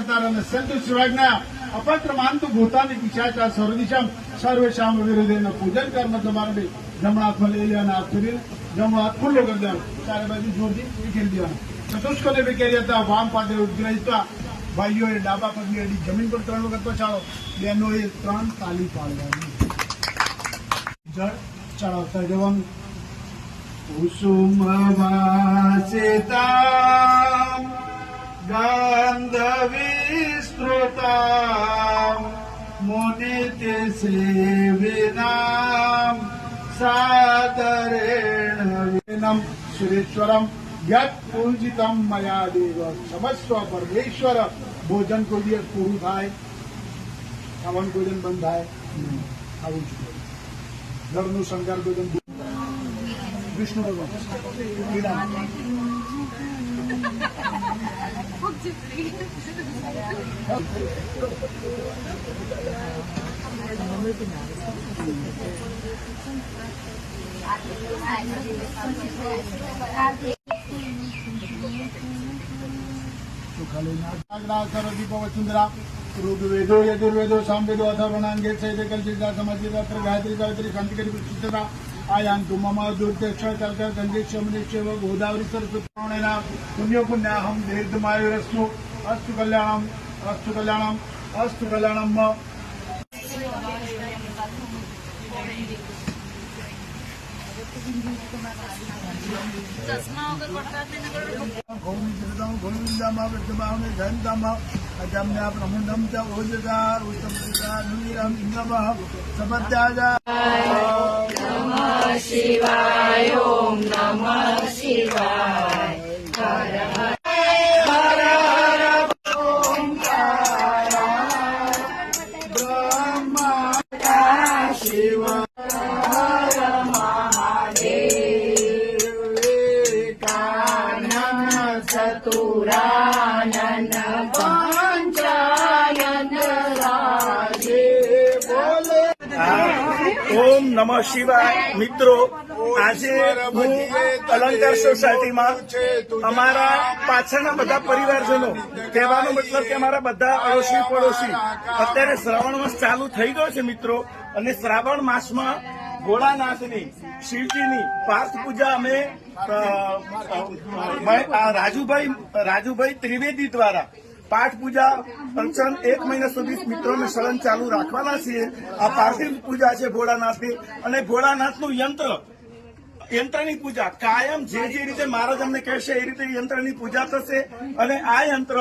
करता संतुष्टवाज्ञा अपत्र मानतु भूतानि पिशाचा सर्वदिशाम सर्वेशाम विरोधेन पूजन कर्म तुम्हारे जमना हाथ में ले लिया हाथ फिर जमना हाथ खुल्लो कर दिया चारे बाजू जोर दी खेल दिया चतुष्कोले भी कह था वाम पादे उद्ग्रहित्वा भाईओ ए डाबा पगली अड़ी जमीन पर 3 वखत पछाड़ो बहनों ए 3 ताली पाड़वानी जल चढ़ावता जवान कुसुम वासिता गंधविस्तृता मुनिते सेविनाम सादरेण विनम सुरेश्वरम यत् पूजितम मया देव समस्व परमेश्वर भोजन को लिए पूરું થાય ખાવાનું ભોજન બંધ થાય આવું જોઈએ ઘરનું શંકર ભોજન વિષ્ણુ ભગવાન वसुंधरा ऋग्वेदो यजुर्वेदो सामवेदो अथर्वणांगे कल्पिता समाधित्र गायत्री गायत्री शांतिकरी प्रतिष्ठता आयांतु मम दुर्दक्ष कर्क गंगेश मुनिश्चैव गोदावरी सरस्वतीण पुण्यो पुण्याहम दीर्घमायुरस्तु अस्तु कल्याणम अस्तु कल्याणम अस्तु कल्याणम अजम्या प्रमुंडम च ओजगार उत्तम इंद्रमः सबत्याजा नमः शिवाय ओम नमः शिवाय हर हर हर हर ओंकार ब्रह्म शिव हर महादेव एकानन चतुरानन ओम नमः शिवाय मित्रों આજે હું અલંકાર સોસાયટીમાં અમારા પાછળના બધા પરિવારજનો કહેવાનો મતલબ કે અમારા બધા અડોશી પડોશી અત્યારે શ્રાવણ માસ ચાલુ થઈ ગયો છે મિત્રો અને શ્રાવણ માસમાં ભોળાનાથની શિવજીની પાર્થ પૂજા અમે રાજુભાઈ ત્રિવેદી દ્વારા પાઠ પૂજા અર્ચન 1 મહિના સુધી મિત્રોને સળંગ ચાલુ રાખવાના છીએ આ પાર્થિવ પૂજા છે ભોળાનાથની અને ભોળાનાથનું યંત્રની પૂજા કાયમ જે રીતે મહારાજ અમને કહેશે એ રીતે યંત્રની પૂજા થશે અને આ યંત્ર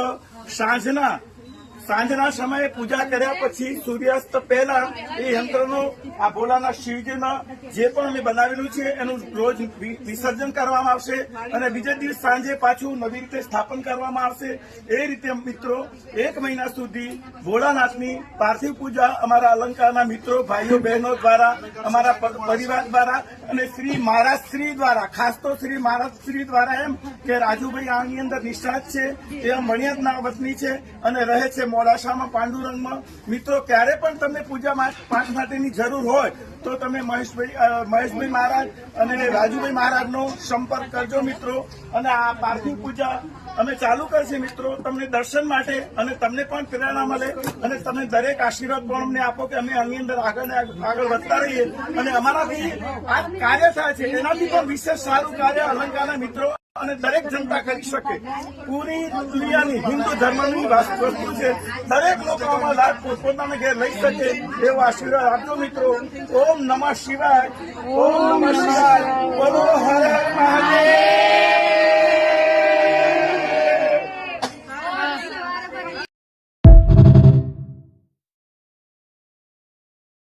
સાંજના સમયે પૂજા કર્યા પછી સૂર્યાસ્ત પહેલા એ યંત્રનો આ ભોળાનાથ શિવજીના જે પણ અમે બનાવેલું છે એનું રોજ વિસર્જન કરવામાં આવશે અને બીજા દિવસ સાંજે પાછું નવી રીતે સ્થાપન કરવામાં આવશે એ રીતે મિત્રો 1 મહિના સુધી ભોળાનાથની પાર્થિવ પૂજા અમારા અલંકારના મિત્રો ભાઈઓ બહેનો દ્વારા અમારા પરિવાર દ્વારા અને શ્રી મહારાજશ્રી દ્વારા ખાસ તો શ્રી મહારાજશ્રી દ્વારા એમ કે રાજુભાઈ આની અંદર નિષ્ણાત છે એ મણિયાદના વતની છે અને રહે છે મોડાસામાં પાંડુરંગમાં મિત્રો ક્યારે પણ તમને પૂજા પાઠ માટેની જરૂર હોય તો તમે મહેશભાઈ મહારાજ અને રાજુભાઈ મહારાજનો સંપર્ક કરજો મિત્રો અને આ પાર્થિવ પૂજા અમે ચાલુ કરશે મિત્રો તમને દર્શન માટે અને તમને પણ પ્રેરણા મળે અને તમે દરેક આશીર્વાદ પણ અમને આપો કે અમે આની અંદર આગળ વધતા રહીએ અને અમારાથી આ કાર્ય થાય છે એનાથી પણ વિશેષ સારું કાર્ય અલંકારના મિત્રો અને દરેક જનતા કરી શકે પૂરી દુનિયાની હિન્દુ ધર્મની વસ્તુ છે દરેક લોકો આમાં લાભ પોતાના ઘેર લઈ શકે એવો આશીર્વાદ આપજો મિત્રો ઓમ નમઃ શિવાય ઓમ નમઃ શિવાય બોલો હર હર મહાદેવ